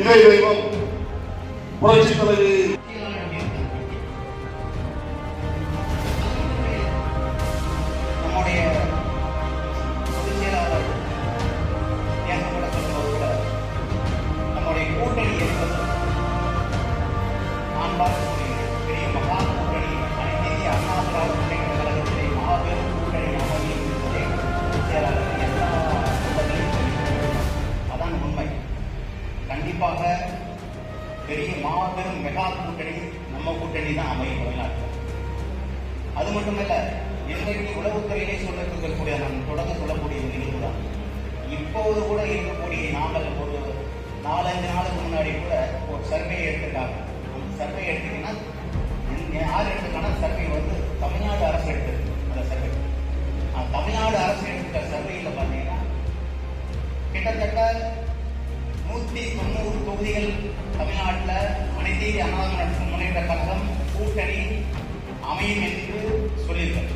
இறை தெய்வம் புரட்சி தலைவி நம்முடைய பொதுச் செயலாளர் ஏகப்பட சொல்லும்போது கூட நம்முடைய கூட்டணி என்பது நான் பார்க்கக்கூடிய பெரிய மகா கூட்டணி அனைத்து இந்திய அண்ணா திராவிட முன்னேற்ற கழகத்திலே மாபெரும் கூட்டணி அமையும் என்பதே பொதுச் செயலாளர் எல்லா அதான் உண்மை. கண்டிப்பாக பெரிய மாபெரும் மெகா கூட்டணி நம்ம கூட்டணி தான் அமையும் தமிழ்நாட்டில். அது மட்டுமல்ல, இன்றைக்கு உளவுத்துறையிலே சொல்லக்கூடிய நான் தொடர்ந்து சொல்லக்கூடிய நிகழ்வு தான். இப்போது கூட இருக்கக்கூடிய நாங்கள் ஒரு 4-5 நாளுக்கு முன்னாடி கூட ஒரு சர்வே எடுத்துருக்காங்க. அந்த சர்வே எடுத்தீங்கன்னா யார் எடுத்துக்கான சர்வே வந்து தமிழ்நாடு அரசு எடுத்திருக்கு. அந்த சர்வே தமிழ்நாடு அரசு எடுத்துக்க சர்வேயில் பார்த்தீங்கன்னா கிட்டத்தட்ட 190 தொகுதிகள் தமிழ்நாட்டில் அனைத்து அண்ணா முன்னேற்ற கழகம் கூட்டணி அமையும் என்று சொல்லியிருக்காங்க.